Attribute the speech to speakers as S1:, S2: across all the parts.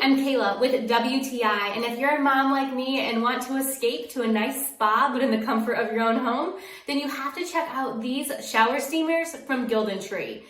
S1: I'm Kayla with WTI, and if you're a mom like me and want to escape to a nice spa but in the comfort of your own home, then you have to check out these shower steamers from Gilden.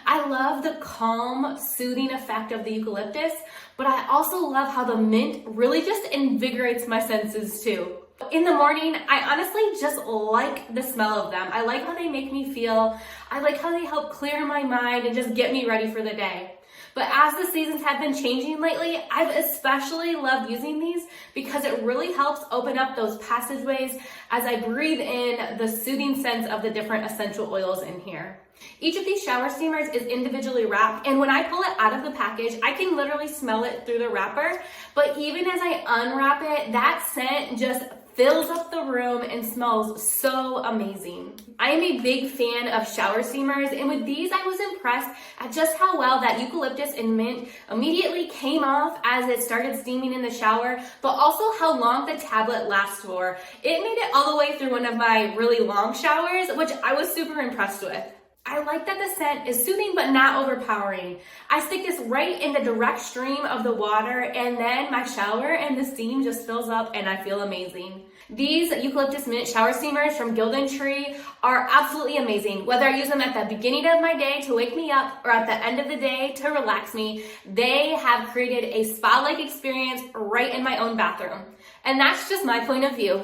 S1: I love the calm, soothing effect of the eucalyptus, but I also love how the mint really just invigorates my senses too. In the morning, I honestly just like the smell of them. I like how they make me feel. I like how they help clear my mind and just get me ready for the day. But as the seasons have been changing lately, I've especially loved using these because it really helps open up those passageways as I breathe in the soothing scents of the different essential oils in here. Each of these shower steamers is individually wrapped, and when I pull it out of the package, I can literally smell it through the wrapper. But even as I unwrap it, that scent just fills up the room and smells so amazing. I am a big fan of shower steamers, and with these I was impressed at just how well that eucalyptus and mint immediately came off as it started steaming in the shower, but also how long the tablet lasts for. It made it all the way through one of my really long showers, which I was super impressed with. I like that the scent is soothing but not overpowering. I stick this right in the direct stream of the water, and then my shower and the steam just fills up and I feel amazing. These eucalyptus mint shower steamers from Gilden are absolutely amazing. Whether I use them at the beginning of my day to wake me up or at the end of the day to relax me, they have created a spa-like experience right in my own bathroom. And that's just my point of view.